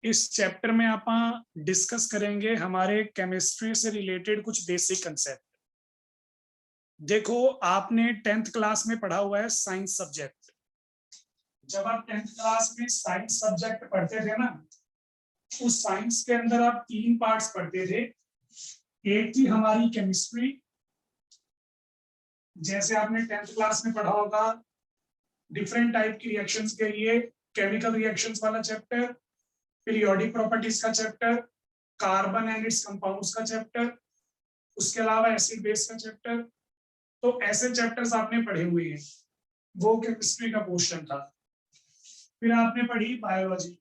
इस चैप्टर में आप डिस्कस करेंगे हमारे केमिस्ट्री से रिलेटेड कुछ बेसिक कंसेप्ट। देखो, आपने 10th क्लास में पढ़ा हुआ है साइंस सब्जेक्ट। जब आप 10th क्लास में साइंस सब्जेक्ट पढ़ते थे ना, उस साइंस के अंदर आप 3 पार्ट्स पढ़ते थे। एक थी हमारी केमिस्ट्री, जैसे आपने 10th क्लास में पढ़ा होगा डिफरेंट टाइप की रिएक्शंस के लिए केमिकल रिएक्शंस वाला चैप्टर, पीरियोडिक प्रॉपर्टीज का chapter, carbon and it's compounds का चैप्टर, उसके अलावा एसिड बेस का चैप्टर। तो ऐसे चैप्टर्स आपने पढ़े हुए हैं, वो केमिस्ट्री का पोर्शन था। फिर आपने पढ़ी बायोलॉजी,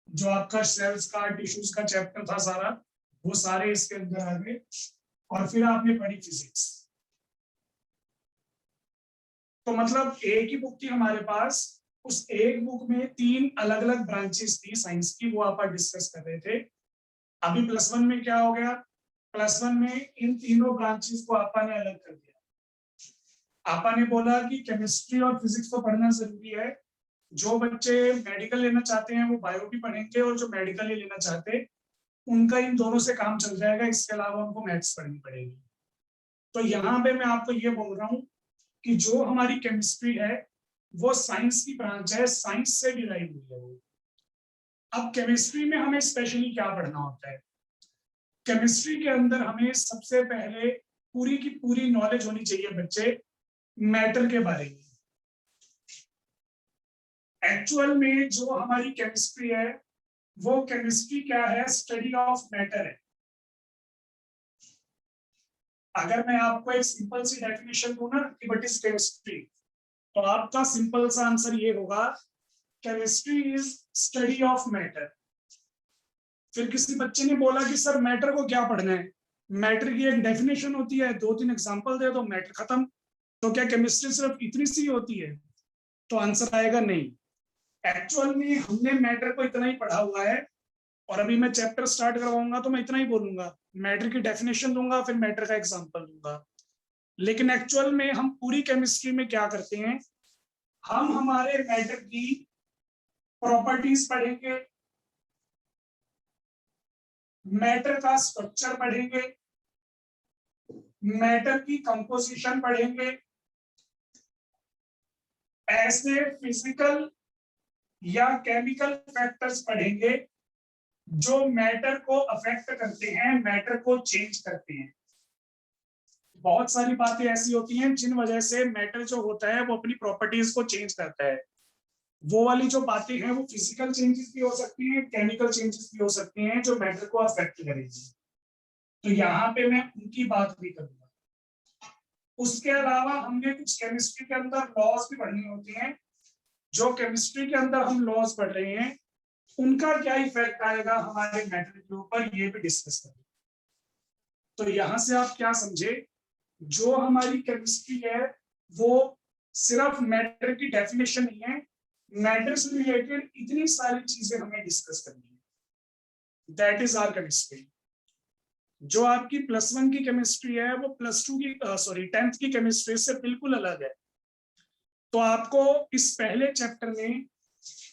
जो आपका सेल्स का टिश्यूज का चैप्टर था सारा, वो सारे इसके अंदर आ गए। और फिर आपने पढ़ी फिजिक्स। तो मतलब एक ही बुक थी हमारे पास, उस एक बुक में 3 अलग अलग ब्रांचेस थी साइंस की, वो आप डिस्कस कर रहे थे। अभी +1 में क्या हो गया, +1 में इन तीनों ब्रांचेस को आपा ने अलग कर दिया। आपा ने बोला कि केमिस्ट्री और फिजिक्स तो पढ़ना जरूरी है, जो बच्चे मेडिकल लेना चाहते हैं वो बायो भी पढ़ेंगे, और जो मेडिकल ही लेना चाहते हैं उनका इन दोनों से काम चल जाएगा, इसके अलावा उनको मैथ्स पढ़नी पड़ेगी। तो यहाँ पे मैं आपको ये बोल रहा हूँ कि जो हमारी केमिस्ट्री है वो साइंस की ब्रांच है, साइंस से डिराइव हुई है वो। अब केमिस्ट्री में हमें स्पेशली क्या पढ़ना होता है? केमिस्ट्री के अंदर हमें सबसे पहले पूरी की पूरी नॉलेज होनी चाहिए बच्चे मैटर के बारे में। एक्चुअल में जो हमारी केमिस्ट्री है वो केमिस्ट्री क्या है? स्टडी ऑफ मैटर है। अगर मैं आपको एक सिंपल सी डेफिनेशन दूं ना कि व्हाट इज केमिस्ट्री, तो आपका सिंपल सा आंसर ये होगा, chemistry is study of matter. फिर किसी बच्चे ने बोला कि सर मैटर को क्या पढ़ना है? मैटर की एक डेफिनेशन होती है, 2-3 एग्जांपल दे दो, मैटर खत्म। तो क्या केमिस्ट्री सिर्फ इतनी सी होती है? तो आंसर आएगा नहीं। एक्चुअल में हमने मैटर को इतना ही पढ़ा हुआ है, और अभी मैं चैप्टर स्टार्ट करवाऊंगा तो मैं इतना ही बोलूंगा, मैटर की डेफिनेशन दूंगा, फिर मैटर का एग्जांपल दूंगा। लेकिन एक्चुअल में हम पूरी केमिस्ट्री में क्या करते हैं, हम हमारे मैटर की प्रॉपर्टीज पढ़ेंगे, मैटर का स्ट्रक्चर पढ़ेंगे, मैटर की कंपोजिशन पढ़ेंगे, ऐसे फिजिकल या केमिकल फैक्टर्स पढ़ेंगे जो मैटर को अफेक्ट करते हैं, मैटर को चेंज करते हैं। बहुत सारी बातें ऐसी होती हैं जिन वजह से मैटर जो होता है वो अपनी प्रॉपर्टीज को चेंज करता है। वो वाली जो बातें हैं वो फिजिकल चेंजेस भी हो सकती हैं, केमिकल चेंजेस भी हो सकती हैं जो मैटर को अफेक्ट करेगी। तो यहाँ पे मैं उनकी बात भी करूंगा। उसके अलावा हमने कुछ केमिस्ट्री के अंदर लॉज भी पढ़नी होती हैं। जो केमिस्ट्री के अंदर हम लॉज पढ़ रहे हैं उनका क्या इफेक्ट आएगा हमारे मैटर के ऊपर, ये भी डिस्कस करेंगे। तो यहां से आप क्या समझे, जो हमारी केमिस्ट्री है वो सिर्फ मैटर की डेफिनेशन नहीं है, मैटर से रिलेटेड इतनी सारी चीजें हमें डिस्कस करनी है। That is our chemistry. जो आपकी +1 की केमिस्ट्री है वो +2 की 10th की केमिस्ट्री से बिल्कुल अलग है। तो आपको इस पहले चैप्टर में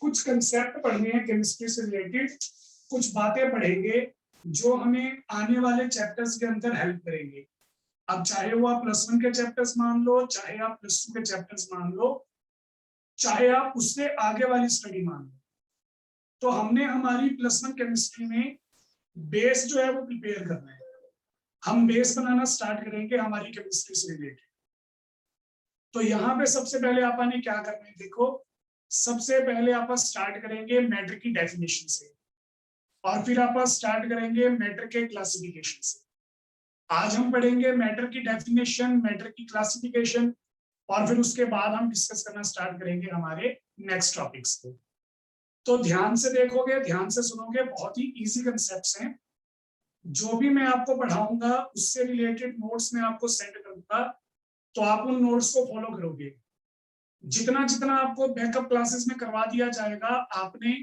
कुछ कंसेप्ट पढ़ने हैं केमिस्ट्री से रिलेटेड, कुछ बातें पढ़ेंगे जो हमें आने वाले चैप्टर्स के अंदर हेल्प करेंगे। अब चाहे वो आप +1 के चैप्टर्स मान लो, चाहे आप +2 के चैप्टर्स मान लो, चाहे आप उससे आगे वाली स्टडी मान लो, तो हमने हमारी +1 केमिस्ट्री में बेस जो है वो प्रिपेयर करना है। हम बेस बनाना स्टार्ट करेंगे हमारी केमिस्ट्री से रिलेटेड। तो यहाँ पे सबसे पहले आपने क्या करना है, देखो सबसे पहले आप स्टार्ट करेंगे मैटर की डेफिनेशन से, और फिर आप स्टार्ट करेंगे मैटर के क्लासिफिकेशन से। आज हम पढ़ेंगे मैटर की डेफिनेशन, मैटर की क्लासिफिकेशन, और फिर उसके बाद हम डिस्कस करना स्टार्ट करेंगे हमारे नेक्स्ट टॉपिक्स को। तो ध्यान से देखोगे, ध्यान से सुनोगे, बहुत ही इजी कंसेप्ट्स हैं। जो भी मैं आपको पढ़ाऊंगा उससे रिलेटेड नोट्स मैं आपको सेंड करूंगा, तो आप उन नोट्स को फॉलो करोगे। जितना जितना आपको बैकअप क्लासेस में करवा दिया जाएगा, आपने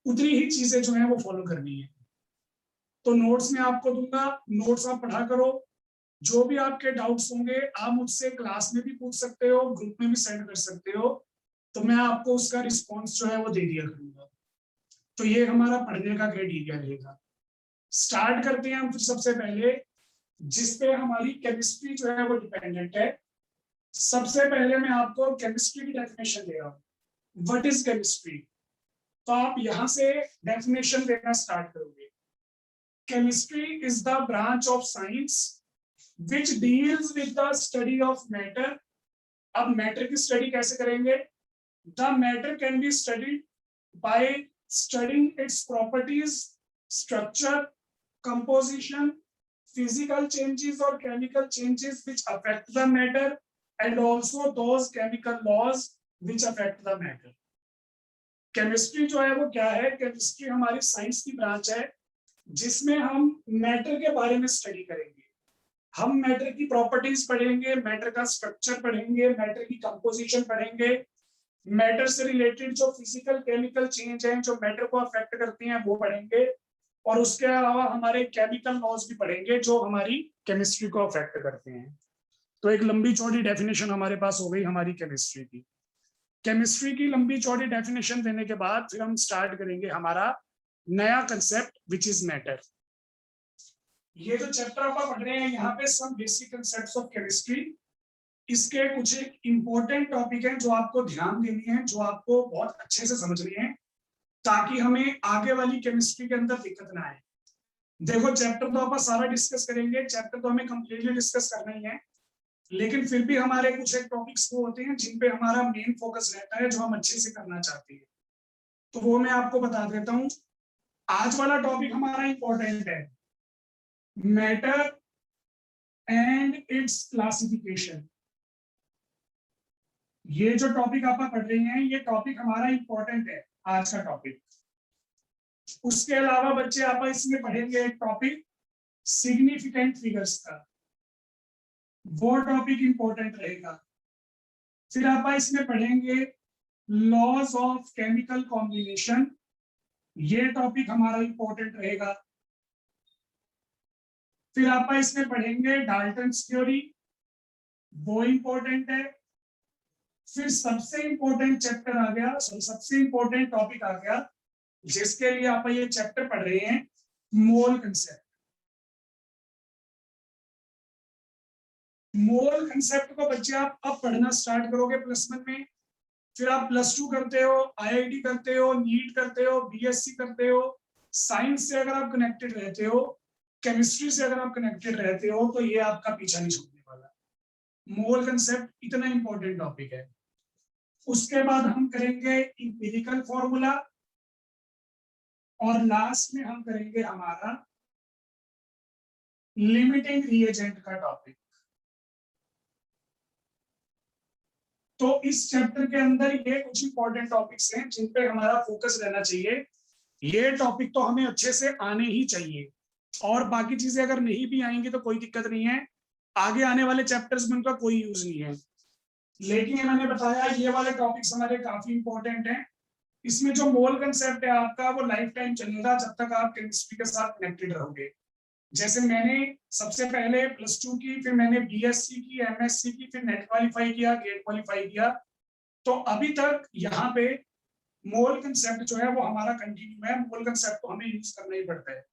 उतनी ही चीजें जो है वो फॉलो करनी है। तो नोट्स मैं आपको दूंगा, नोट्स आप पढ़ा करो। जो भी आपके डाउट्स होंगे आप मुझसे क्लास में भी पूछ सकते हो, ग्रुप में भी सेंड कर सकते हो, तो मैं आपको उसका रिस्पॉन्स जो है वो दे दिया करूंगा। तो ये हमारा पढ़ने का क्राइटेरिया रहेगा। स्टार्ट करते हैं हम फिर सबसे पहले, जिसपे हमारी केमिस्ट्री जो है वो डिपेंडेंट है। सबसे पहले मैं आपको केमिस्ट्री की डेफिनेशन दे रहा हूँ। What is chemistry? तो आप यहां से डेफिनेशन देना स्टार्ट करोगे। Chemistry is the branch of science which deals with the study of matter. अब मैटर की स्टडी कैसे करेंगे? The matter can be studied by studying its properties, structure, composition, physical changes or chemical changes which affect the matter, and also those chemical laws which affect the matter. Chemistry जो है वो क्या है? Chemistry हमारी science की branch है जिसमें हम मैटर के बारे में स्टडी करेंगे। हम मैटर की प्रॉपर्टीज पढ़ेंगे, मैटर का स्ट्रक्चर पढ़ेंगे, मैटर की कंपोजिशन पढ़ेंगे, मैटर से रिलेटेड जो फिजिकल केमिकल चेंज है जो मैटर को अफेक्ट करती हैं वो पढ़ेंगे, और उसके अलावा हमारे केमिकल लॉज भी पढ़ेंगे जो हमारी केमिस्ट्री को अफेक्ट करते हैं। तो एक लंबी चौड़ी डेफिनेशन हमारे पास हो गई हमारी केमिस्ट्री की। केमिस्ट्री की लंबी चौड़ी डेफिनेशन देने के बाद फिर हम स्टार्ट करेंगे हमारा नया कंसेप्ट विच इज मैटर। ये जो चैप्टर आप पढ़ रहे हैं यहाँ पे some basic concepts of chemistry, इसके कुछ एक इंपॉर्टेंट टॉपिक है जो आपको ध्यान देनी है, जो आपको बहुत अच्छे से समझनी है, ताकि हमें आगे वाली केमिस्ट्री के अंदर दिक्कत ना आए। देखो चैप्टर तो आप सारा डिस्कस करेंगे, चैप्टर तो हमें कंप्लीटली डिस्कस करना ही है, लेकिन फिर भी हमारे कुछ एक टॉपिक्स वो होते हैं जिन पे हमारा मेन फोकस रहता है, जो हम अच्छे से करना चाहते हैं। तो वो मैं आपको बता देता हूँ। आज वाला टॉपिक हमारा इंपॉर्टेंट है, मैटर एंड इट्स क्लासिफिकेशन। ये जो टॉपिक आप पढ़ रहे हैं ये टॉपिक हमारा इंपॉर्टेंट है, आज का टॉपिक। उसके अलावा बच्चे आप इसमें पढ़ेंगे एक टॉपिक सिग्निफिकेंट फिगर्स का, वो टॉपिक इंपॉर्टेंट रहेगा। फिर आप इसमें पढ़ेंगे लॉज ऑफ केमिकल कॉम्बिनेशन, ये टॉपिक हमारा इंपॉर्टेंट रहेगा। फिर आप इसमें पढ़ेंगे डाल्टन्स थ्योरी, वो इंपॉर्टेंट है। फिर सबसे इंपॉर्टेंट चैप्टर आ गया, सबसे इंपॉर्टेंट टॉपिक आ गया जिसके लिए आप ये चैप्टर पढ़ रहे हैं, मोल कंसेप्ट। मोल कंसेप्ट को बच्चे आप अब पढ़ना स्टार्ट करोगे +1 में, फिर आप +2 करते हो, IIT करते हो, नीट करते हो, BSc करते हो। साइंस से अगर आप कनेक्टेड रहते हो, केमिस्ट्री से अगर आप कनेक्टेड रहते हो, तो ये आपका पीछा नहीं छोड़ने वाला। मोल कंसेप्ट इतना इंपॉर्टेंट टॉपिक है। उसके बाद हम करेंगे इंपिरिकल फॉर्मूला, और लास्ट में हम करेंगे हमारा लिमिटिंग रिएजेंट का टॉपिक। तो इस चैप्टर के अंदर ये कुछ इंपॉर्टेंट टॉपिक्स हैं जिन पे हमारा फोकस रहना चाहिए। ये टॉपिक तो हमें अच्छे से आने ही चाहिए, और बाकी चीजें अगर नहीं भी आएंगी तो कोई दिक्कत नहीं है, आगे आने वाले चैप्टर्स में उनका कोई यूज नहीं है। लेकिन ये मैंने बताया ये वाले टॉपिक्स हमारे काफी इंपॉर्टेंट हैं। इसमें जो मोल कंसेप्ट है आपका वो लाइफ टाइम चलेगा जब तक आप केमिस्ट्री के साथ कनेक्टेड रहोगे। जैसे मैंने सबसे पहले +2 की, फिर मैंने BSc की, MSc की, फिर नेट क्वालिफाई किया, गेट क्वालिफाई किया, तो अभी तक यहाँ पे मोल कंसेप्ट जो है वो हमारा कंटिन्यू है। मोल कंसेप्ट तो हमें यूज करना ही पड़ता है,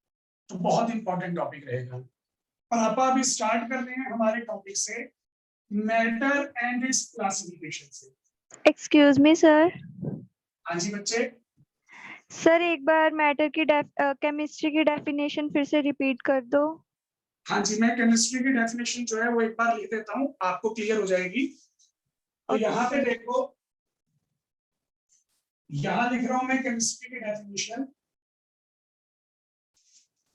तो बहुत इंपॉर्टेंट टॉपिक रहेगा। और अब अभी स्टार्ट कर रहे हैं हमारे टॉपिक से, मैटर एंड इट्स क्लासिफिकेशन से। Excuse me sir. हाँ जी बच्चे। सर एक बार मैटर की केमिस्ट्री की डेफिनेशन फिर से रिपीट कर दो। हाँ जी, मैं केमिस्ट्री की डेफिनेशन जो है वो एक बार लिख देता हूँ, आपको क्लियर हो जाएगी। तो यहाँ पे देखो, यहाँ लिख रहा हूं मैं केमिस्ट्री की definition.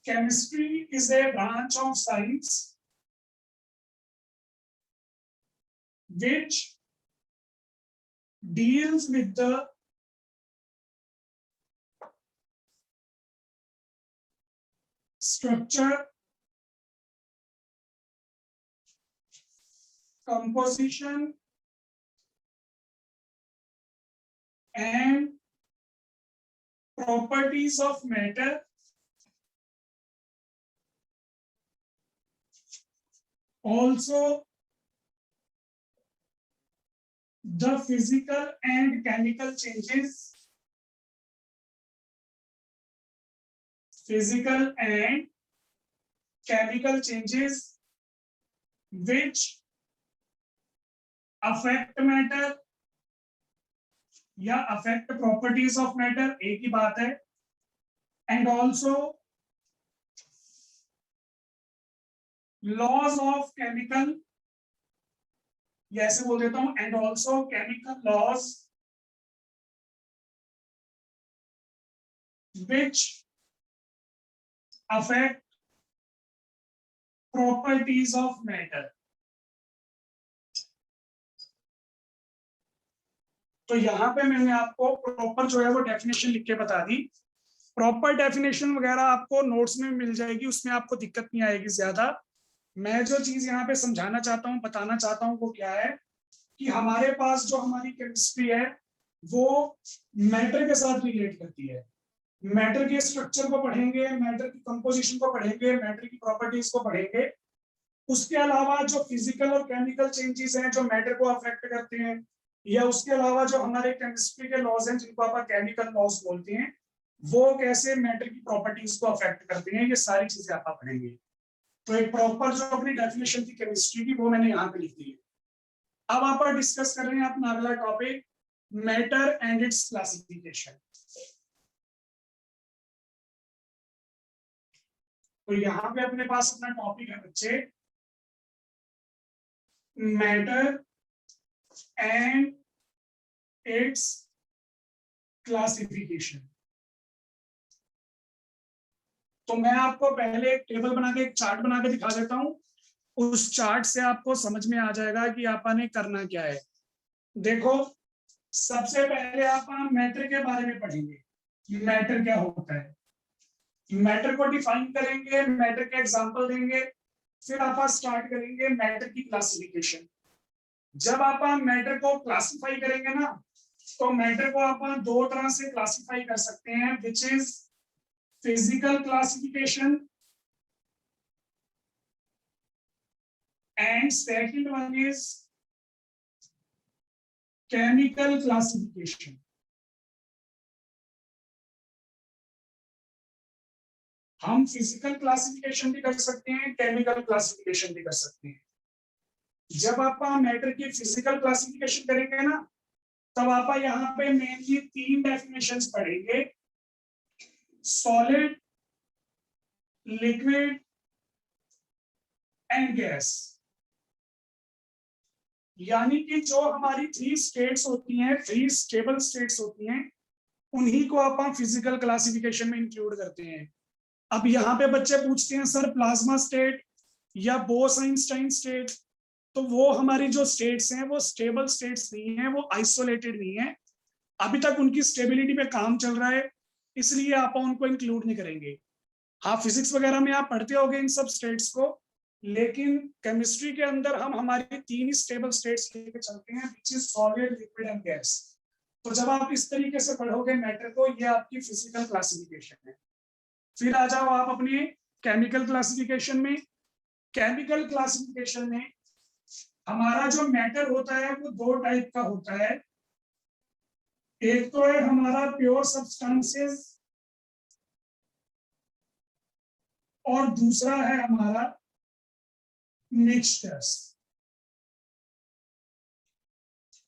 Chemistry is a branch of science which deals with the structure, composition and properties of matter, also the physical and chemical changes physical and chemical changes which affect matter या affect properties of matter, एक ही बात है, and also laws of chemical, या ऐसे बोल देता हूं, and also chemical laws which affect properties of matter. तो यहां पे मैंने आपको प्रॉपर जो है वो डेफिनेशन लिख के बता दी। प्रॉपर डेफिनेशन वगैरह आपको नोट्स में मिल जाएगी, उसमें आपको दिक्कत नहीं आएगी ज्यादा। मैं जो चीज यहाँ पे समझाना चाहता हूँ, बताना चाहता हूँ, वो क्या है कि हमारे पास जो हमारी केमिस्ट्री है वो मैटर के साथ रिलेट करती है। मैटर के स्ट्रक्चर को पढ़ेंगे, मैटर की कंपोजिशन को पढ़ेंगे, मैटर की प्रॉपर्टीज को पढ़ेंगे। उसके अलावा जो फिजिकल और केमिकल चेंजेस हैं जो मैटर को अफेक्ट करते हैं, या उसके अलावा जो हमारे केमिस्ट्री के लॉज हैं जिनको आप केमिकल लॉज बोलते हैं, वो कैसे मैटर की प्रॉपर्टीज को अफेक्ट करते हैं, ये सारी चीजें आप पढ़ेंगे। तो एक प्रॉपर जो अपनी डेफिनेशन थी केमिस्ट्री की वो मैंने यहाँ पे लिख दी है। अब आप डिस्कस कर रहे हैं अपना अगला topic, matter and it's classification. तो यहाँ पे अपने पास अपना टॉपिक है बच्चे, मैटर एंड इट्स क्लासिफिकेशन। तो मैं आपको पहले एक टेबल बना के, एक चार्ट बना के दिखा देता हूं। उस चार्ट से आपको समझ में आ जाएगा कि आपने करना क्या है। देखो, सबसे पहले आप मैटर के बारे में पढ़ेंगे। मैटर क्या होता है, मैटर को डिफाइन करेंगे, मैटर के एग्जांपल देंगे, फिर आप स्टार्ट करेंगे मैटर की क्लासिफिकेशन। जब आप मैटर को क्लासिफाई करेंगे ना, तो मैटर को आप दो तरह से क्लासिफाई कर सकते हैं, which is physical classification and second one is chemical classification. हम फिजिकल क्लासिफिकेशन भी कर सकते हैं, केमिकल क्लासिफिकेशन भी कर सकते हैं। जब आप मैटर की फिजिकल क्लासिफिकेशन करेंगे ना, तब आप यहाँ पे मेनली तीन डेफिनेशंस पढ़ेंगे, सॉलिड, लिक्विड एंड गैस। यानी कि जो हमारी थ्री स्टेट्स होती हैं, थ्री स्टेबल स्टेट्स होती हैं, उन्हीं को आप फिजिकल क्लासिफिकेशन में इंक्लूड करते हैं। अब यहाँ पे बच्चे पूछते हैं सर प्लाज्मा स्टेट या बोस-आइंस्टाइन स्टेट, तो वो हमारी जो स्टेट्स हैं वो स्टेबल स्टेट्स नहीं है, वो आइसोलेटेड नहीं है, अभी तक उनकी स्टेबिलिटी पे काम चल रहा है, इसलिए आप उनको इंक्लूड नहीं करेंगे। हाँ, फिजिक्स वगैरह में आप पढ़ते होंगे इन सब स्टेट्स को, लेकिन केमिस्ट्री के अंदर हम हमारी तीन ही स्टेबल स्टेट्स लेके चलते हैं, which is solid, liquid and gas. तो जब आप इस तरीके से पढ़ोगे मैटर को, ये आपकी फिजिकल क्लासिफिकेशन है। फिर आ जाओ आप अपने केमिकल क्लासिफिकेशन में। केमिकल क्लासिफिकेशन में हमारा जो मैटर होता है वो दो टाइप का होता है। एक तो है हमारा प्योर सब्सटेंसेस और दूसरा है हमारा मिक्सचर्स।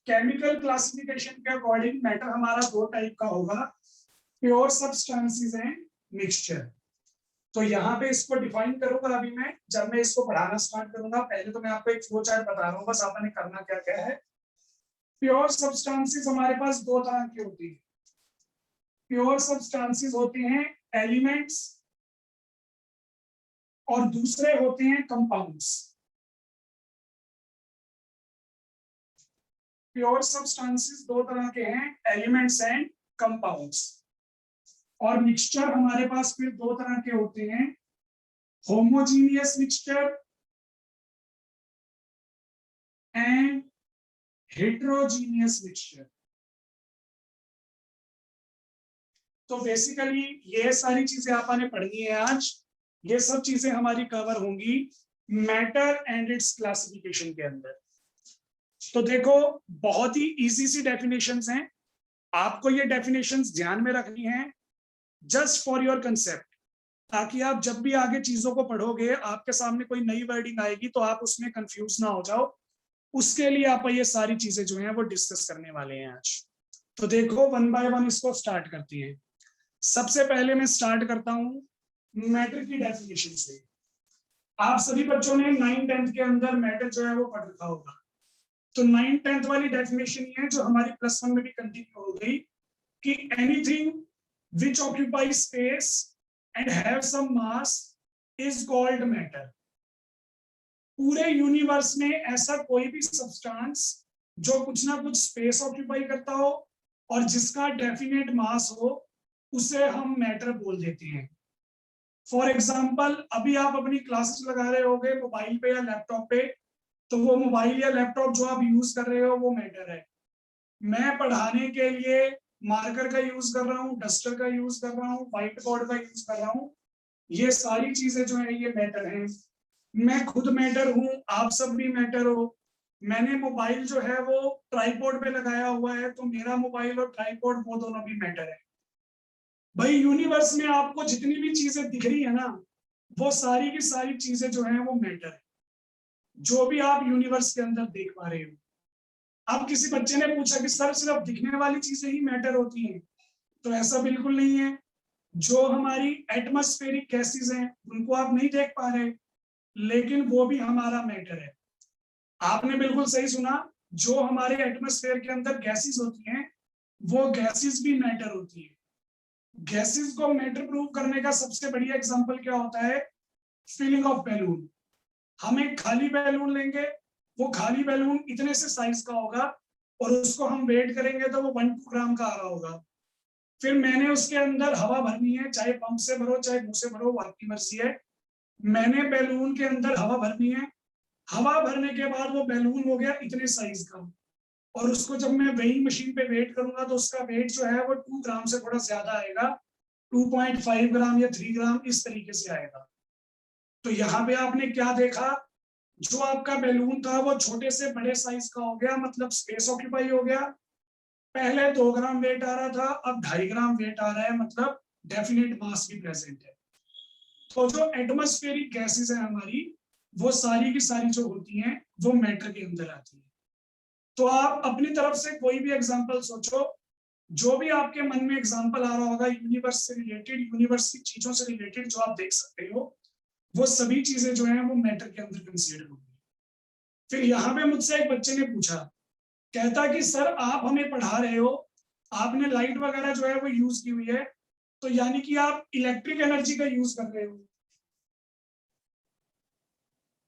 केमिकल क्लासिफिकेशन के अकॉर्डिंग मैटर हमारा दो टाइप का होगा, प्योर सब्सटेंसेस एंड मिक्सचर। तो यहाँ पे इसको डिफाइन करूंगा अभी मैं, जब मैं इसको पढ़ाना स्टार्ट करूंगा। पहले तो मैं आपको एक फ्लो चार्ट बता रहा हूँ, बस आपने करना क्या क्या है। प्योर सब्सटेंसेस हमारे पास दो तरह की होती है। प्योर सब्सटेंसेस होते हैं एलिमेंट्स और दूसरे होते हैं कंपाउंड्स। प्योर सब्सटेंसेस दो तरह के हैं, एलिमेंट्स एंड कंपाउंड्स। और मिक्सचर हमारे पास फिर दो तरह के होते हैं, homogeneous mixture and heterogeneous mixture. तो बेसिकली ये सारी चीजें आपने पढ़नी है आज, ये सब चीजें हमारी कवर होंगी मैटर एंड इट्स क्लासिफिकेशन के अंदर। तो देखो, बहुत ही इजी सी डेफिनेशंस हैं, आपको ये डेफिनेशंस ध्यान में रखनी है जस्ट फॉर योर कंसेप्ट। ताकि आप जब भी आगे चीजों को पढ़ोगे, आपके सामने कोई नई वर्डिंग आएगी तो आप उसमें कंफ्यूज ना हो जाओ। उसके लिए आप ये सारी चीजें जो हैं वो डिस्कस करने वाले हैं आज। तो देखो, वन बाय वन इसको स्टार्ट करते हैं। सबसे पहले मैं स्टार्ट करता हूं मैटर की डेफिनेशन से। आप सभी बच्चों ने 9th-10th के अंदर मैटर जो है वो पढ़ रखा होगा। तो 9th-10th वाली डेफिनेशन ये है जो हमारी +1 में भी कंटिन्यू हो गई कि anything which occupy space and have some mass is called matter. पूरे यूनिवर्स में ऐसा कोई भी सब्सटेंस जो कुछ ना कुछ स्पेस ऑक्यूपाई करता हो और जिसका डेफिनेट मास हो, उसे हम मैटर बोल देते हैं। फॉर एग्जाम्पल, अभी आप अपनी क्लासेस लगा रहे होगे मोबाइल पे या लैपटॉप पे, तो वो मोबाइल या लैपटॉप जो आप यूज कर रहे हो वो मैटर है। मैं पढ़ाने के लिए मार्कर का यूज कर रहा हूँ, डस्टर का यूज कर रहा हूँ, व्हाइट बोर्ड का यूज कर रहा हूँ, ये सारी चीजें जो है ये मैटर हैं। मैं खुद मैटर हूँ, आप सब भी मैटर हो। मैंने मोबाइल जो है वो ट्राइपॉड पे लगाया हुआ है, तो मेरा मोबाइल और ट्राइपॉड वो दोनों भी मैटर है। भाई, यूनिवर्स में आपको जितनी भी चीजें दिख रही है ना, वो सारी की सारी चीजें जो है वो मैटर है, जो भी आप यूनिवर्स के अंदर देख पा रहे हो। अब किसी बच्चे ने पूछा कि सर सिर्फ दिखने वाली चीजें ही मैटर होती हैं, तो ऐसा बिल्कुल नहीं है। जो हमारी एटमॉस्फेरिक गैसेस हैं उनको आप नहीं देख पा रहे, लेकिन वो भी हमारा मैटर है। आपने बिल्कुल सही सुना, जो हमारे एटमॉस्फेयर के अंदर गैसेस होती हैं वो गैसेस भी मैटर होती है। गैसेस को मैटर प्रूव करने का सबसे बढ़िया एग्जांपल क्या होता है? Filling of balloon. हम एक खाली बैलून लेंगे, वो खाली बैलून इतने से साइज का होगा और उसको हम वेट करेंगे तो वो 1-2 ग्राम का आ रहा होगा। फिर मैंने उसके अंदर हवा भरनी है, चाहे पंप से भरो चाहे मुंह से भरो, वो आपकी मर्जी है। मैंने बैलून के अंदर हवा भरनी है, हवा भरने के बाद वो बैलून हो गया इतने साइज का, और उसको जब मैं वेइंग मशीन पे वेट करूंगा तो उसका वेट जो है वो 2 ग्राम से थोड़ा ज्यादा आएगा, 2.5 ग्राम या 3 ग्राम इस तरीके से आएगा। तो यहाँ पे आपने क्या देखा? जो आपका बैलून था वो छोटे से बड़े साइज का हो गया, मतलब स्पेस ऑक्यूपाई हो गया। पहले 2 ग्राम वेट आ रहा था, अब 2.5 ग्राम वेट आ रहा है, मतलब डेफिनेट मास भी प्रेजेंट है। तो जो एटमॉस्फेरिक गैसेस है हमारी, वो सारी की सारी जो होती हैं वो मैटर के अंदर आती है। तो आप अपनी तरफ से कोई भी एग्जांपल सोचो, जो भी आपके मन में एग्जांपल आ रहा होगा यूनिवर्स से रिलेटेड, यूनिवर्स की चीजों से रिलेटेड जो आप देख सकते हो, वो सभी चीजें जो हैं वो मैटर के अंदर कंसीडर होंगी। फिर यहाँ पे मुझसे एक बच्चे ने पूछा, कहता कि सर आप हमें पढ़ा रहे हो, आपने लाइट वगैरह जो है वो यूज की हुई है, तो यानी कि आप इलेक्ट्रिक एनर्जी का यूज कर रहे हो।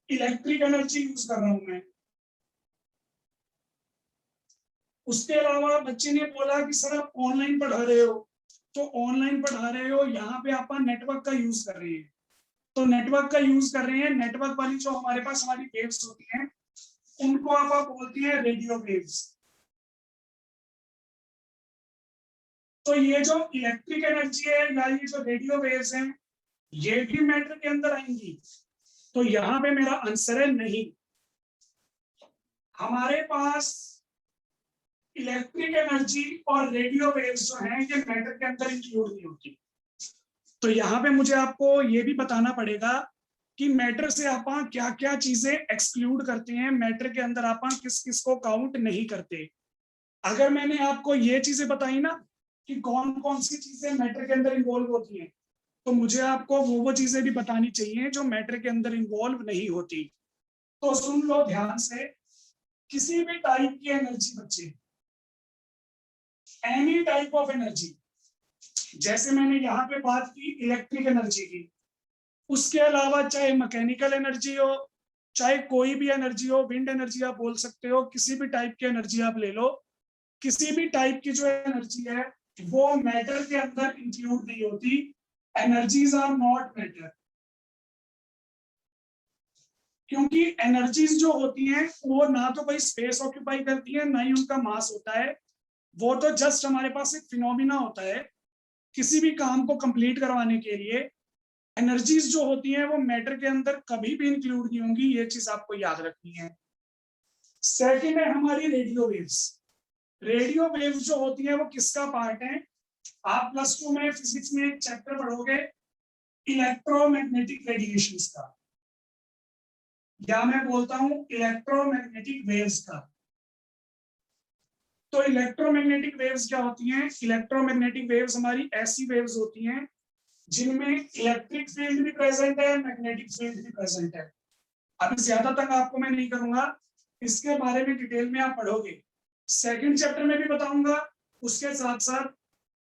इलेक्ट्रिक एनर्जी यूज कर रहा हूं मैं। उसके अलावा बच्चे ने बोला कि सर आप ऑनलाइन पढ़ा रहे हो, तो ऑनलाइन पढ़ा रहे हो, यहाँ पे आप नेटवर्क का यूज कर रहे हैं। तो नेटवर्क का यूज कर रहे हैं, नेटवर्क वाली जो हमारे पास हमारी वेव्स होती हैं उनको आप बोलती है रेडियो वेव्स। तो ये जो इलेक्ट्रिक एनर्जी है या ये जो रेडियो वेव्स हैं, ये भी मैटर के अंदर आएंगी। तो यहाँ पे मेरा आंसर है नहीं। हमारे पास इलेक्ट्रिक एनर्जी और रेडियो वेव्स जो हैं ये मैटर के अंदर इंक्लूड नहीं होती। तो यहाँ पे मुझे आपको ये भी बताना पड़ेगा कि मैटर से आप क्या क्या चीजें एक्सक्लूड करते हैं, मैटर के अंदर आप किस किस को काउंट नहीं करते। अगर मैंने आपको ये चीजें बताई ना कि कौन कौन सी चीजें मैटर के अंदर इन्वॉल्व होती हैं, तो मुझे आपको वो चीजें भी बतानी चाहिए जो मैटर के अंदर इन्वॉल्व नहीं होती। तो सुन लो ध्यान से, किसी भी टाइप की एनर्जी बच्चे, एनी टाइप ऑफ एनर्जी, जैसे मैंने यहाँ पे बात की इलेक्ट्रिक एनर्जी की, उसके अलावा चाहे मैकेनिकल एनर्जी हो, चाहे कोई भी एनर्जी हो, विंड एनर्जी आप बोल सकते हो, किसी भी टाइप की एनर्जी आप ले लो, किसी भी टाइप की जो एनर्जी है वो मैटर के अंदर इंक्लूड नहीं होती। एनर्जीज आर नॉट मैटर, क्योंकि एनर्जीज जो होती हैं वो ना तो कोई स्पेस ऑक्यूपाई करती है, ना ही उनका मास होता है। वो तो जस्ट हमारे पास एक फिनोमिना होता है किसी भी काम को कंप्लीट करवाने के लिए। एनर्जीज जो होती हैं वो मैटर के अंदर कभी भी इंक्लूड नहीं होंगी, ये चीज आपको याद रखनी है। सेकंड है हमारी रेडियो वेव्स। रेडियो वेव्स जो होती है वो किसका पार्ट है? आप +2 में फिजिक्स में एक चैप्टर पढ़ोगे, इलेक्ट्रोमैग्नेटिक रेडिएशंस का, या मैं बोलता हूं इलेक्ट्रोमैग्नेटिक वेव्स का। तो इलेक्ट्रोमैग्नेटिक वेव्स क्या होती हैं? इलेक्ट्रोमैग्नेटिक वेव्स हमारी ऐसी वेव्स होती हैं जिनमें इलेक्ट्रिक फील्ड भी प्रेजेंट है, मैग्नेटिक फील्ड भी प्रेजेंट है। अभी ज्यादा तक आपको मैं नहीं करूंगा, इसके बारे में डिटेल में आप पढ़ोगे, सेकंड चैप्टर में भी बताऊंगा, उसके साथ साथ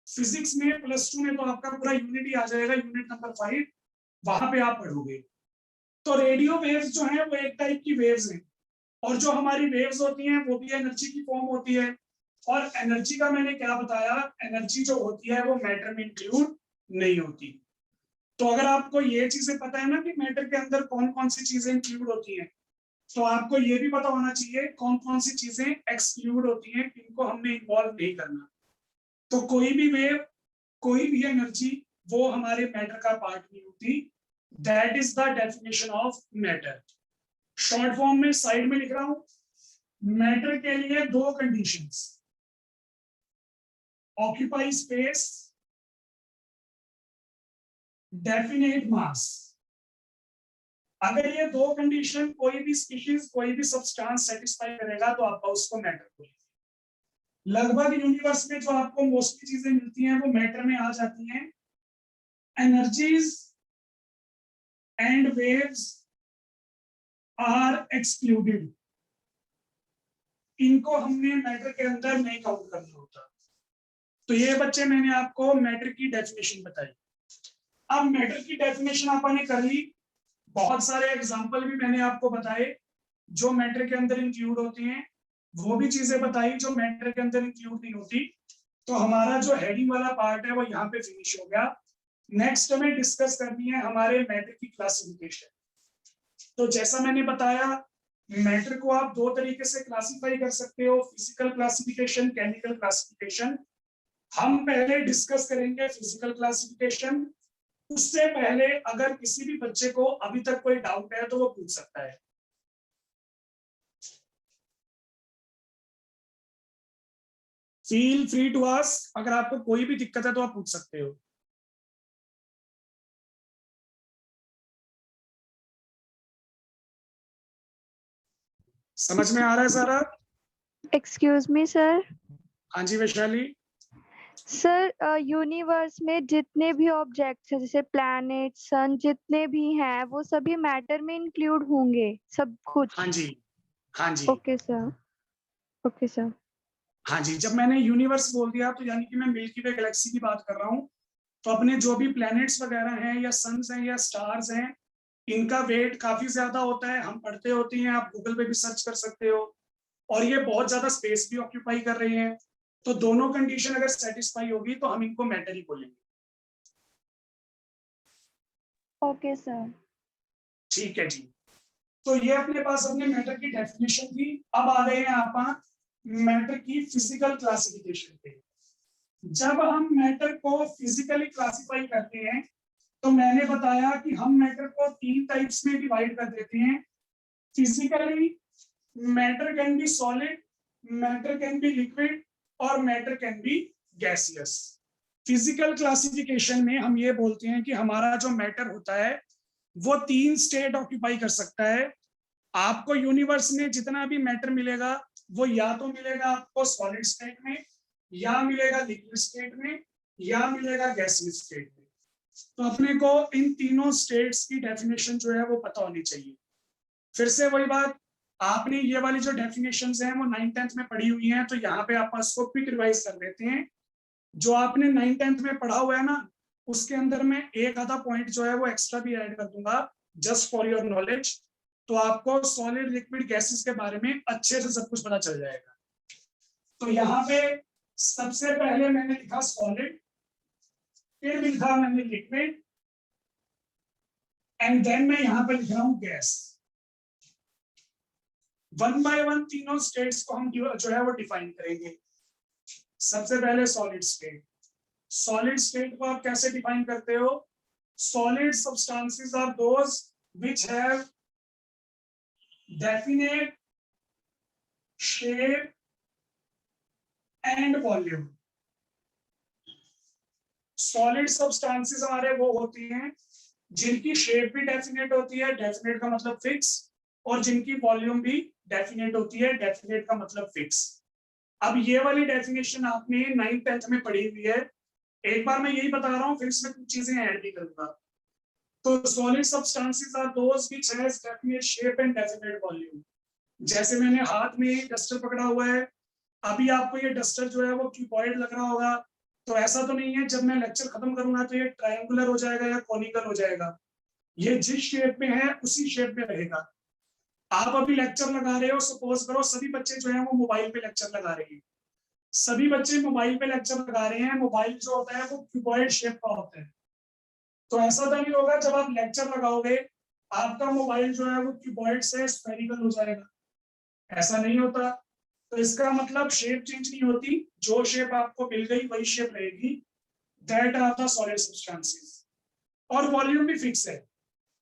फिजिक्स में +2 में तो आपका पूरा यूनिट ही आ जाएगा, यूनिट नंबर 5, वहां पे आप पढ़ोगे। तो रेडियो वेव्स जो है वो एक टाइप की वेव्स हैं, और जो हमारी वेव्स होती हैं वो भी एनर्जी की फॉर्म होती है। और एनर्जी का मैंने क्या बताया, एनर्जी जो होती है वो मैटर में इंक्लूड नहीं होती। तो अगर आपको ये चीजें पता है ना कि मैटर के अंदर कौन कौन सी चीजें इंक्लूड होती हैं, तो आपको ये भी पता होना चाहिए कौन कौन सी चीजें एक्सक्लूड होती हैं, इनको हमने इन्वॉल्व नहीं करना। तो कोई भी वेव, कोई भी एनर्जी, वो हमारे मैटर का पार्ट नहीं होती। That is the definition of matter. Short form में साइड में लिख रहा हूं, मैटर के लिए 2 कंडीशंस, ऑक्यूपाई स्पेस, डेफिनेट मास। अगर ये 2 कंडीशन कोई भी स्पीशीज, कोई भी सब्सटेंस सेटिस्फाई करेगा तो आप उसको मैटर बोलेंगे। लगभग यूनिवर्स में जो आपको मोस्टली चीजें मिलती हैं वो मैटर में आ जाती हैं। Energies and waves are excluded, इनको हमने मैटर के अंदर नहीं काउंट करना होता। तो ये बच्चे मैंने आपको मैटर की डेफिनेशन बताई। अब मैटर की डेफिनेशन आपने कर ली, बहुत सारे एग्जांपल भी मैंने आपको बताए जो मैटर के अंदर इंक्लूड होती हैं, वो भी चीजें बताई जो मैटर के अंदर इंक्लूड नहीं होती। तो हमारा जो हेडिंग वाला पार्ट है वो यहाँ पे फिनिश हो गया। नेक्स्ट हमें डिस्कस करनी है हमारे मैटर की क्लासिफिकेशन। तो जैसा मैंने बताया, मैटर को आप 2 तरीके से क्लासिफाई कर सकते हो, फिजिकल क्लासिफिकेशन, केमिकल क्लासिफिकेशन। हम पहले डिस्कस करेंगे फिजिकल क्लासिफिकेशन। उससे पहले अगर किसी भी बच्चे को अभी तक कोई डाउट है तो वो पूछ सकता है। फील फ्री टू आस्क, अगर आपको कोई भी दिक्कत है तो आप पूछ सकते हो। समझ में आ रहा है सारा? Excuse me sir. हाँ जी वैशाली। सर यूनिवर्स में जितने भी ऑब्जेक्ट्स हैं जैसे प्लैनेट, सन, जितने भी हैं वो सभी मैटर में इंक्लूड होंगे सब कुछ? हाँ जी, हाँ जी, ओके सर, ओके सर। हाँ जी। जब मैंने यूनिवर्स बोल दिया तो यानी कि मैं मिल्की वे गैलेक्सी की बात कर रहा हूँ। तो अपने जो भी प्लैनेट्स वगैरह हैं या सन्स हैं या स्टार्स हैं, इनका वेट काफी ज्यादा होता है, हम पढ़ते होते हैं, आप गूगल पे भी सर्च कर सकते हो। और ये बहुत ज्यादा स्पेस भी ऑक्यूपाई कर रहे हैं। तो दोनों कंडीशन अगर सेटिस्फाई होगी तो हम इनको मैटर ही बोलेंगे। Okay sir. ठीक है जी। तो ये अपने पास अपने मैटर की डेफिनेशन थी। अब आ गए हैं आप मैटर की फिजिकल क्लासिफिकेशन पे। जब हम मैटर को फिजिकली क्लासिफाई करते हैं तो मैंने बताया कि हम मैटर को 3 टाइप्स में डिवाइड कर देते हैं। Physically matter can be solid, matter can be liquid, और matter can be gaseous. Physical classification में हम ये बोलते हैं कि हमारा जो मैटर होता है वो 3 स्टेट ऑक्यूपाई कर सकता है। आपको यूनिवर्स में जितना भी मैटर मिलेगा वो या तो मिलेगा आपको सॉलिड स्टेट में, या मिलेगा लिक्विड स्टेट में, या मिलेगा गैसियस स्टेट में। तो अपने को इन तीनों स्टेट्स की डेफिनेशन जो है वो पता होनी चाहिए। फिर से वही बात, आपने ये वाली जो डेफिनेशंस हैं वो 9th-10th में पढ़ी हुई हैं, तो यहाँ पे आप इसको क्विक रिवाइज कर देते हैं। जो आपने 9th-10th में पढ़ा हुआ है ना, उसके अंदर मैं एक आधा पॉइंट जो है वो एक्स्ट्रा भी ऐड कर दूंगा जस्ट फॉर योर नॉलेज। तो आपको सॉलिड लिक्विड गैसेस के बारे में अच्छे से सब कुछ पता चल जाएगा। तो यहाँ पे सबसे पहले मैंने लिखा सॉलिड, फिर लिखा मैंने लिक्विड, एंड देन मैं यहाँ पे लिख रहा हूँ गैस। 1 बाय 1 तीनों स्टेट्स को हम जो है वो डिफाइन करेंगे। सबसे पहले सॉलिड स्टेट। सॉलिड स्टेट को आप कैसे डिफाइन करते हो? Solid substances are those which have definite shape and volume. Solid substances हमारे वो होती हैं जिनकी शेप भी डेफिनेट होती है, डेफिनेट का मतलब फिक्स, और जिनकी वॉल्यूम भी डेफिनेट होती है, डेफिनेट का मतलब फिक्स। अब ये वाली डेफिनेशन आपने 9th 10th में पढ़ी हुई है। एक बार मैं यही बता रहा हूँ, फिर इसमें कुछ चीजें ऐड भी करूंगा। तो solid substances are those which has definite shape and definite volume. जैसे मैंने हाथ में डस्टर पकड़ा हुआ है, अभी आपको ये डस्टर जो है वो क्यूबॉइड लग रहा होगा, तो ऐसा तो नहीं है जब मैं लेक्चर खत्म करूंगा तो ये ट्रायंगुलर हो जाएगा या कॉनिकल हो जाएगा। ये जिस शेप में है उसी शेप में रहेगा। आप अभी लेक्चर लगा रहे हो, सपोज करो सभी बच्चे जो है वो मोबाइल पे लेक्चर लगा रहे हैं, सभी बच्चे मोबाइल पे लेक्चर लगा रहे हैं, मोबाइल जो होता है वो क्यूबॉइड शेप का होता है। तो ऐसा तो नहीं होगा जब आप लेक्चर लगाओगे आपका मोबाइल जो है वो क्यूबॉइड से स्फेरिकल हो जाएगा, ऐसा नहीं होता। तो इसका मतलब शेप चेंज नहीं होती, जो शेप आपको मिल गई वही शेप रहेगी। That are the solid substances. और वॉल्यूम भी फिक्स है।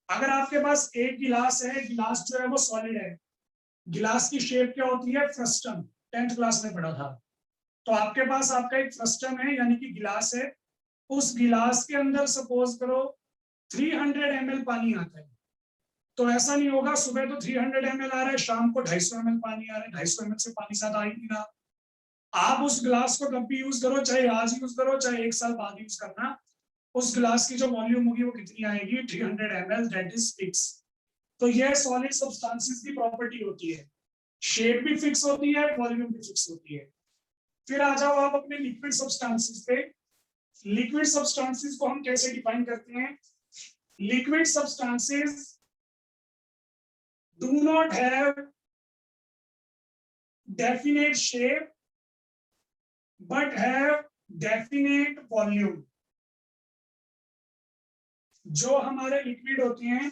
अगर आपके पास एक गिलास है, गिलास जो है वो सॉलिड है, गिलास की शेप क्या होती है, फ्रस्टम, 10th क्लास में पढ़ा था। तो आपके पास आपका एक फ्रस्टम है यानी कि गिलास है, उस गिलास के अंदर सपोज करो 300 ml पानी आता है। तो ऐसा नहीं होगा सुबह तो 300 ml आ रहा है, शाम को 250 ml पानी आ रहा है, 250 ml से पानी ज्यादा आ ही नहीं रहा। आप उस गिलास को कभी यूज करो, चाहे आज यूज करो चाहे एक साल बाद यूज करना, उस गिलास की जो वॉल्यूम होगी वो कितनी आएगी, 300 ml, दैट इज फिक्स। तो यह सॉलिड सब्सटेंसेस की प्रॉपर्टी होती है, शेप भी फिक्स होती है, वॉल्यूम भी फिक्स होती है। फिर आ जाओ आप अपने लिक्विड सब्सटेंसेस पे। लिक्विड सब्सटेंसेस को हम कैसे डिफाइन करते हैं? Liquid substances do not have definite shape but have definite volume। जो हमारे लिक्विड होते हैं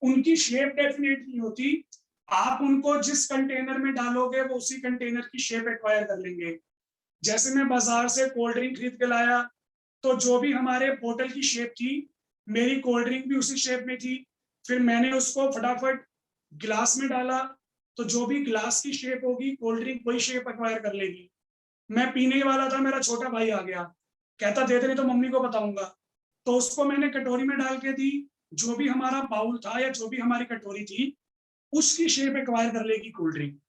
उनकी शेप डेफिनेट नहीं होती, आप उनको जिस कंटेनर में डालोगे वो उसी कंटेनर की शेप एक्वायर कर लेंगे। जैसे मैं बाजार से कोल्ड ड्रिंक खरीद के लाया, तो जो भी हमारे बोतल की शेप थी मेरी कोल्ड ड्रिंक भी उसी शेप में थी। फिर मैंने उसको फटाफट गिलास में डाला, तो जो भी गिलास की शेप होगी कोल्ड ड्रिंक वही शेप एक्वायर कर लेगी। मैं पीने वाला था, मेरा छोटा भाई आ गया, कहता दे दे तो मम्मी को बताऊंगा, तो उसको मैंने कटोरी में डाल के दी, जो भी हमारा बाउल था या जो भी हमारी कटोरी थी उसकी शेप एक्वायर कर लेगी कोल्ड ड्रिंक।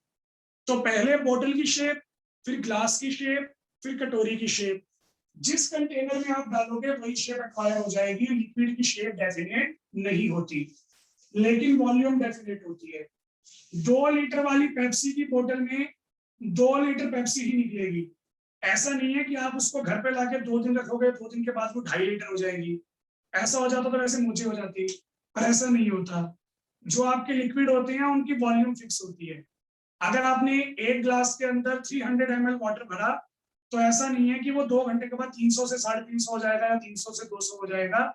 तो पहले बोतल की शेप, फिर ग्लास की शेप, फिर कटोरी की शेप, जिस कंटेनर में आप डालोगे वही शेप एक्वायर हो जाएगी। लिक्विड की शेप डेफिनेट नहीं होती लेकिन वॉल्यूम डेफिनेट होती है। 2 लीटर वाली पेप्सी की बोतल में 2 लीटर पेप्सी ही निकलेगी। ऐसा नहीं है कि आप उसको घर पे लाके 2 दिन रखोगे, 2 दिन के बाद वो 2.5 लीटर हो जाएगी। ऐसा हो जाता तो वैसे मुझे हो जाती, पर ऐसा नहीं होता। जो आपके लिक्विड होते हैं उनकी वॉल्यूम फिक्स होती है। अगर आपने एक ग्लास के अंदर 300 ml वाटर भरा, तो ऐसा नहीं है कि वो 2 घंटे के बाद 300 से 350 हो जाएगा या 300 से 200 हो जाएगा।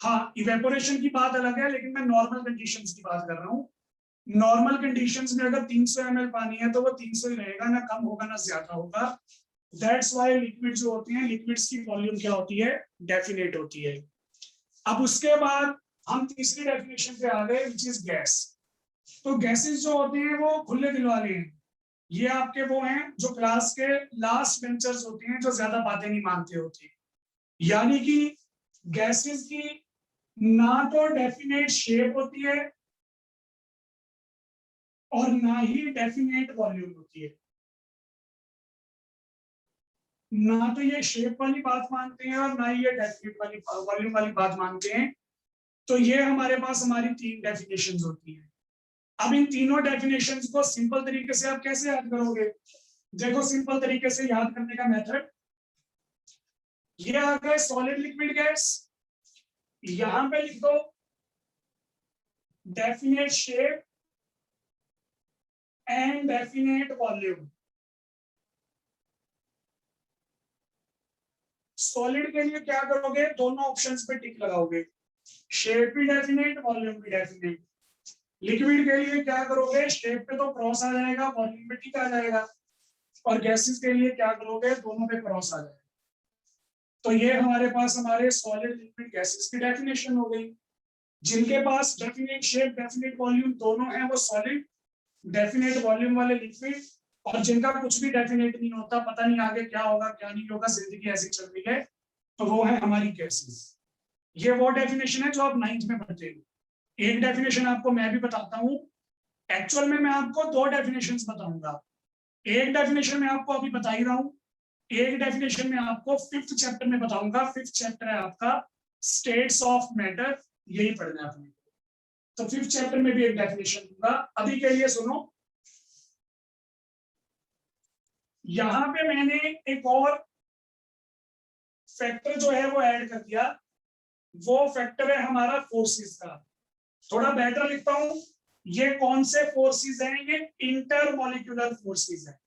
हाँ, इवेपोरेशन की बात अलग है, लेकिन मैं नॉर्मल कंडीशंस की बात कर रहा हूँ। नॉर्मल कंडीशंस में अगर 300 ml पानी है तो वो 300 ही रहेगा, ना कम होगा ना ज्यादा होगा। दैट्स व्हाई लिक्विड जो होती हैं, लिक्विड्स की वॉल्यूम क्या होती है, डेफिनेट होती है। अब उसके बाद हम तीसरी डेफिनेशन पे आ गए, विच इज गैस। तो गैसेस जो होते हैं वो खुले दिल वाले हैं। ये आपके वो हैं जो क्लास के लास्ट बेंचर्स होते हैं, जो ज्यादा बातें नहीं मानते होते। यानी कि गैसेस की ना तो डेफिनेट शेप होती है और ना ही डेफिनेट वॉल्यूम होती है। ना तो ये शेप वाली बात मानते हैं और ना ही ये डेफिनेट वाली वॉल्यूम वाली बात मानते हैं। तो ये हमारे पास हमारी 3 डेफिनेशंस होती हैं। अब इन तीनों डेफिनेशंस को सिंपल तरीके से आप कैसे याद करोगे? देखो सिंपल तरीके से याद करने का मेथड, ये आ गए सॉलिड लिक्विड गैस, यहां पे लिख दो definite shape and definite volume. Solid के लिए क्या करोगे, दोनों ऑप्शंस पे टिक लगाओगे, शेप भी डेफिनेट वॉल्यूम भी डेफिनेट। लिक्विड के लिए क्या करोगे, शेप पे तो क्रॉस आ जाएगा, वॉल्यूम पे टिक आ जाएगा। और गैसेस के लिए क्या करोगे, दोनों पे क्रॉस आ जाएगा। तो ये हमारे पास हमारे सॉलिड लिक्विड गैसेस की डेफिनेशन हो गई। जिनके पास डेफिनेट शेप डेफिनेट वॉल्यूम दोनों है वो सॉलिड, डेफिनेट वॉल्यूम वाले लिक्विड। और जिनका कुछ भी डेफिनेट नहीं होता, पता नहीं आगे क्या होगा क्या नहीं होगा, जिंदगी ऐसी चल रही है, तो वो है हमारी गैसेस। ये वो डेफिनेशन है जो आप 9th में पढ़ते हो। एक डेफिनेशन आपको मैं भी बताता हूँ, एक्चुअल में मैं आपको 2 डेफिनेशंस बताऊंगा। एक डेफिनेशन में आपको अभी बता ही रहा हूँ, एक डेफिनेशन में आपको 5th चैप्टर में बताऊंगा। 5th चैप्टर है आपका स्टेट्स ऑफ मैटर, यही पढ़ना है आपने। तो 5th चैप्टर में भी एक डेफिनेशन दूंगा। अभी के लिए सुनो, यहां पे मैंने एक और फैक्टर जो है वो ऐड कर दिया, वो फैक्टर है हमारा फोर्सेस का। थोड़ा बेटर लिखता हूं, ये कौन से फोर्सेस हैं? ये इंटरमॉलिक्यूलर फोर्सेस है।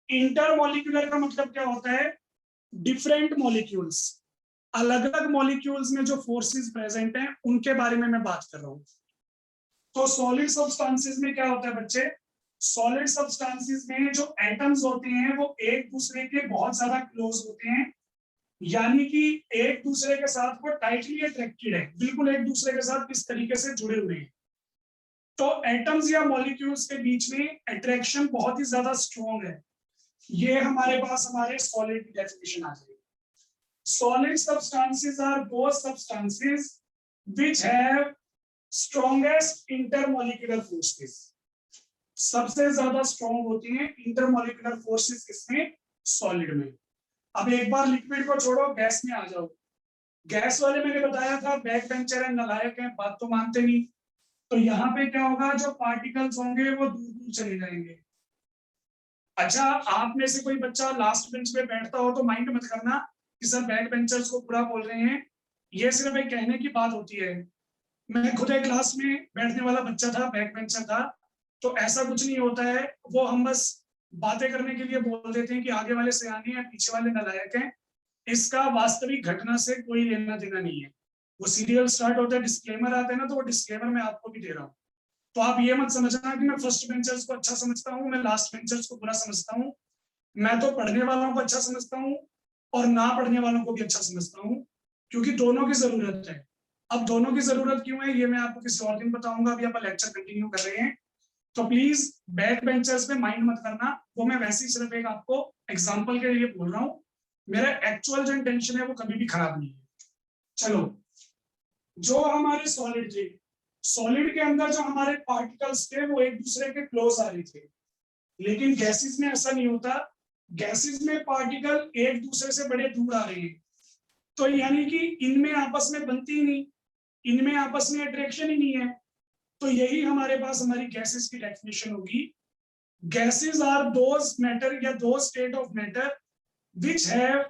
इंटरमॉलिक्यूलर का मतलब क्या होता है? डिफरेंट मॉलिक्यूल्स, अलग अलग मॉलिक्यूल्स में जो फोर्सेस प्रेजेंट हैं उनके बारे में मैं बात कर रहा हूं। तो सॉलिड सब्सटेंसेस में क्या होता है बच्चे? सॉलिड सब्सटेंसेस में जो एटम्स होते हैं वो एक दूसरे के बहुत ज्यादा क्लोज होते हैं, यानी कि एक दूसरे के साथ वो टाइटली अट्रैक्टेड है, बिल्कुल एक दूसरे के साथ किस तरीके से जुड़े हुए हैं। तो एटम्स या मॉलिक्यूल्स के बीच में अट्रैक्शन बहुत ही ज्यादा स्ट्रॉन्ग है। ये हमारे पास हमारे सॉलिड की डेफिनेशन आ जाएगी। Solid substances are those substances which have strongest intermolecular forces. सबसे ज्यादा स्ट्रॉन्ग होती हैं इंटरमॉलिक्यूलर फोर्सेस किसमें? सॉलिड में। अब एक बार लिक्विड को छोड़ो, गैस में आ जाओ। गैस वाले मैंने बताया था बैक बेंचर है, नालायक है, बात तो मानते नहीं। तो यहाँ पे क्या होगा, जो पार्टिकल्स होंगे वो दूर दूर चले जाएंगे। अच्छा, आप में से कोई बच्चा लास्ट बेंच पे बैठता हो तो माइंड मत करना कि सर बैक बेंचर्स को बुरा बोल रहे हैं, ये सिर्फ एक कहने की बात होती है। मैं खुद एक क्लास में बैठने वाला बच्चा था, बैक बेंचर था, तो ऐसा कुछ नहीं होता है। वो हम बस बातें करने के लिए बोल देते हैं कि आगे वाले सियाने हैं, पीछे वाले नालायक हैं। इसका वास्तविक घटना से कोई लेना देना नहीं है। वो सीरियल स्टार्ट होता है, डिस्क्लेमर आता है ना, तो वो डिस्क्लेमर मैं आपको भी दे रहा हूँ। तो आप ये मत समझना कि मैं फर्स्ट बेंचर्स को अच्छा समझता हूँ, मैं लास्ट बेंचर्स को बुरा समझता हूँ। मैं तो पढ़ने वालों को अच्छा समझता हूँ और ना पढ़ने वालों को भी अच्छा समझता हूँ, क्योंकि दोनों की जरूरत है। अब दोनों की जरूरत क्यों है ये मैं आपको किसी और दिन बताऊंगा। अभी आप लेक्चर कंटिन्यू कर रहे हैं, तो प्लीज बैक बेंचर्स पे माइंड मत करना। वो मैं वैसे ही सिर्फ एक आपको एग्जांपल के लिए बोल रहा हूँ, मेरा एक्चुअल जो इंटेंशन है वो कभी भी खराब नहीं है। चलो, जो हमारे सॉलिड थे, सॉलिड के अंदर जो हमारे पार्टिकल्स थे वो एक दूसरे के क्लोज आ रहे थे, लेकिन गैसेस में ऐसा नहीं होता। गैसेस में पार्टिकल एक दूसरे से बड़े दूर आ रहे हैं, तो यानी कि इनमें आपस में बनती ही नहीं, इनमें आपस में अट्रैक्शन ही नहीं है। तो यही हमारे पास हमारी गैसेस की डेफिनेशन होगी। गैसेस आर दोज मैटर या those state of matter which have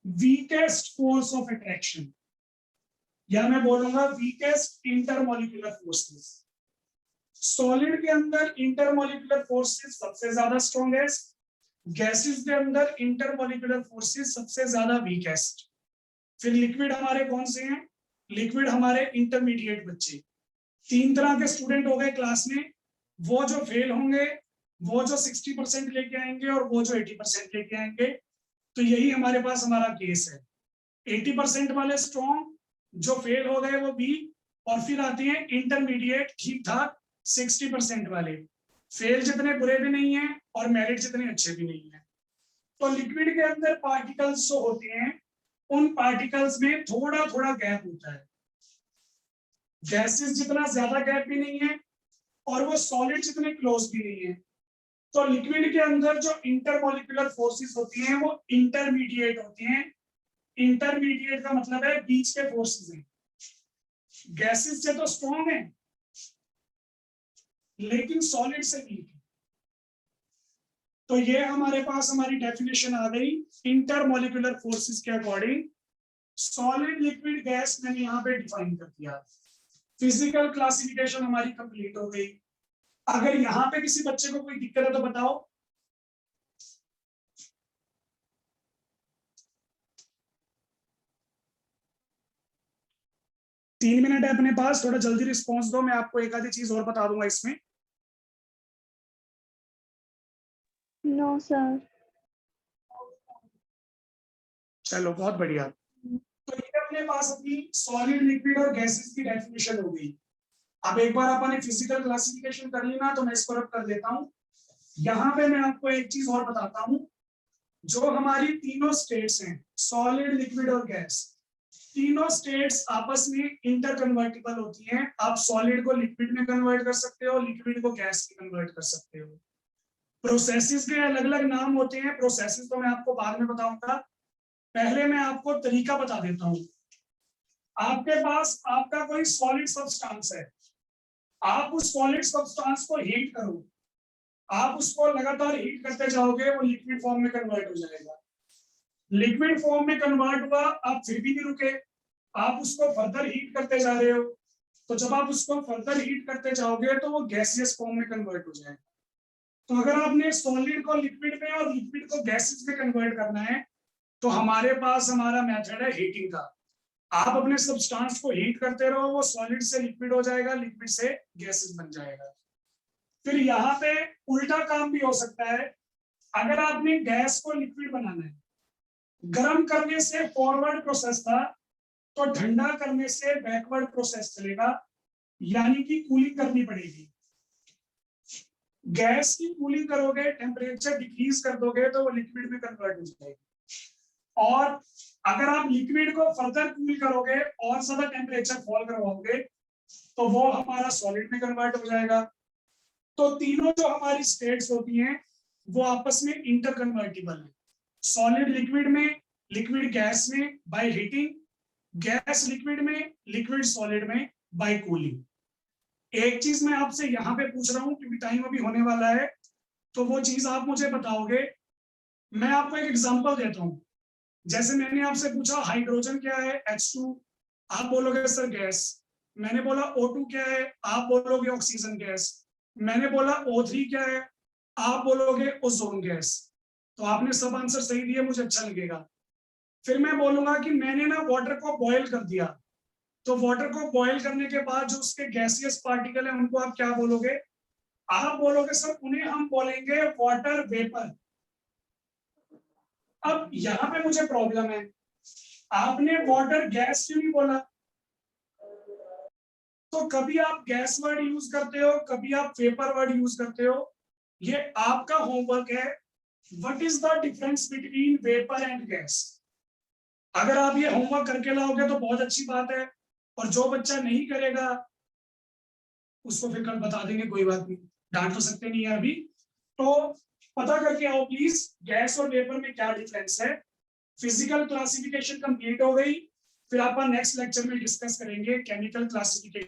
weakest force of attraction, या मैं बोलूंगा वीकेस्ट इंटरमॉलिक्यूलर फोर्सेस। सॉलिड के अंदर इंटरमॉलिक्यूलर फोर्सेस सबसे ज्यादा स्ट्रॉन्गेस्ट, गैसेस के अंदर इंटरमॉलिक्यूलर फोर्सेस सबसे ज्यादा वीकेस्ट। फिर लिक्विड हमारे कौन से हैं? लिक्विड हमारे इंटरमीडिएट बच्चे। 3 तरह के स्टूडेंट हो गए क्लास में, वो जो फेल होंगे, वो जो 60% लेके आएंगे और वो जो 80% लेके आएंगे। तो यही हमारे पास हमारा केस है। 80% वाले स्ट्रॉन्ग, जो फेल हो गए वो बी, और फिर आती है इंटरमीडिएट ठीक ठाक 60% वाले। फेल जितने बुरे भी नहीं है और मेरिट जितने अच्छे भी नहीं है। तो लिक्विड के अंदर पार्टिकल्स जो होते हैं, उन पार्टिकल्स में थोड़ा थोड़ा गैप होता है। गैसेस जितना ज्यादा गैप भी नहीं है और वो सॉलिड जितने क्लोज भी नहीं है। तो लिक्विड के अंदर जो इंटरमॉलिक्यूलर फोर्सेस होती हैं वो इंटरमीडिएट होती हैं। इंटरमीडिएट का मतलब है बीच के फोर्सेस हैं। गैसेस से तो स्ट्रॉन्ग है लेकिन सॉलिड से वीक है। तो ये हमारे पास हमारी डेफिनेशन आ गई इंटरमॉलिक्यूलर फोर्सेस के अकॉर्डिंग। सॉलिड लिक्विड गैस मैंने यहाँ पे डिफाइन कर दिया। फिजिकल क्लासिफिकेशन हमारी कंप्लीट हो गई। अगर यहाँ पे किसी बच्चे को कोई दिक्कत है तो बताओ। तीन मिनट है अपने पास, थोड़ा जल्दी रिस्पॉन्स दो, मैं आपको एक आधी चीज और बता दूंगा इसमें। No sir. चलो बहुत बढ़िया। तो ये अपने पास अपनी सॉलिड लिक्विड और गैसेस की डेफिनेशन हो गई। अब एक बार अपने फिजिकल क्लासिफिकेशन कर ली ना, तो मैं इसको रब कर देता हूँ। यहाँ पे मैं आपको एक चीज और बताता हूँ। जो हमारी तीनों स्टेट्स हैं, सॉलिड, लिक्विड और गैस, तीनों स्टेट्स आपस में इंटर कन्वर्टिबल होती हैं। आप सॉलिड को लिक्विड में कन्वर्ट कर सकते हो, लिक्विड को गैस में कन्वर्ट कर सकते हो। प्रोसेसेस के अलग अलग नाम होते हैं, प्रोसेसेस तो मैं आपको बाद में बताऊंगा, पहले मैं आपको तरीका बता देता हूं। आपके पास आपका कोई सॉलिड सब्सटेंस है, आप उस सॉलिड सब्सटेंस को हीट करो, आप उसको लगातार हीट करते जाओगे, वो लिक्विड फॉर्म में कन्वर्ट हो जाएगा। लिक्विड फॉर्म में कन्वर्ट हुआ, आप फिर भी नहीं रुके, आप उसको फर्दर हीट करते जा रहे हो, तो जब आप उसको फर्दर हीट करते जाओगे तो वो गैसियस फॉर्म में कन्वर्ट हो जाएगा। तो अगर आपने सॉलिड को लिक्विड में और लिक्विड को गैसेस में कन्वर्ट करना है, तो हमारे पास हमारा मेथड है हीटिंग का। आप अपने सब्सटेंस को हीट करते रहो, वो सॉलिड से लिक्विड हो जाएगा, लिक्विड से गैसेस बन जाएगा। फिर यहाँ पे उल्टा काम भी हो सकता है। अगर आपने गैस को लिक्विड बनाना है, गर्म करने से फॉरवर्ड प्रोसेस था, तो ठंडा करने से बैकवर्ड प्रोसेस चलेगा, यानी कि कूलिंग करनी पड़ेगी। गैस की कूलिंग करोगे, टेम्परेचर डिक्रीज कर दोगे, तो वो लिक्विड में कन्वर्ट हो जाएगी। और अगर आप लिक्विड को फर्दर कूल करोगे और ज्यादा टेम्परेचर फॉल करवाओगे, तो वो हमारा सॉलिड में कन्वर्ट हो जाएगा। तो तीनों जो हमारी स्टेट्स होती हैं वो आपस में इंटर कन्वर्टिबल है। सॉलिड लिक्विड में, लिक्विड गैस में बाय हीटिंग, गैस लिक्विड में, लिक्विड सॉलिड में बाय कूलिंग। एक चीज मैं आपसे यहाँ पे पूछ रहा हूँ, क्योंकि टाइम अभी होने वाला है, तो वो चीज आप मुझे बताओगे। मैं आपको एक एग्जांपल देता हूँ। जैसे मैंने आपसे पूछा हाइड्रोजन क्या है, H2, आप बोलोगे सर गैस। मैंने बोला O2 क्या है, आप बोलोगे ऑक्सीजन गैस। मैंने बोला O3 क्या है, आप बोलोगे ओजोन गैस। तो आपने सब आंसर सही दिए, मुझे अच्छा लगेगा। फिर मैं बोलूंगा कि मैंने ना वाटर को बॉयल कर दिया, तो वाटर को बॉयल करने के बाद जो उसके गैसियस पार्टिकल है उनको आप क्या बोलोगे? आप बोलोगे सर उन्हें हम बोलेंगे वाटर वेपर। अब यहाँ पे मुझे प्रॉब्लम है, आपने वाटर गैस क्यों नहीं बोला? तो कभी आप गैस वर्ड यूज करते हो, कभी आप वेपर वर्ड यूज करते हो, ये आपका होमवर्क है। What is the difference between vapour and gas? अगर आप ये होमवर्क करके लाओगे तो बहुत अच्छी बात है, और जो बच्चा नहीं करेगा उसको फिर कल बता देंगे, कोई बात नहीं, डांट तो सकते नहीं है अभी। तो पता करके आओ प्लीज, गैस और वेपर में क्या डिफरेंस है। फिजिकल क्लासिफिकेशन कंप्लीट हो गई, फिर आप नेक्स्ट लेक्चर में डिस्कस करेंगे केमिकल क्लासिफिकेशन।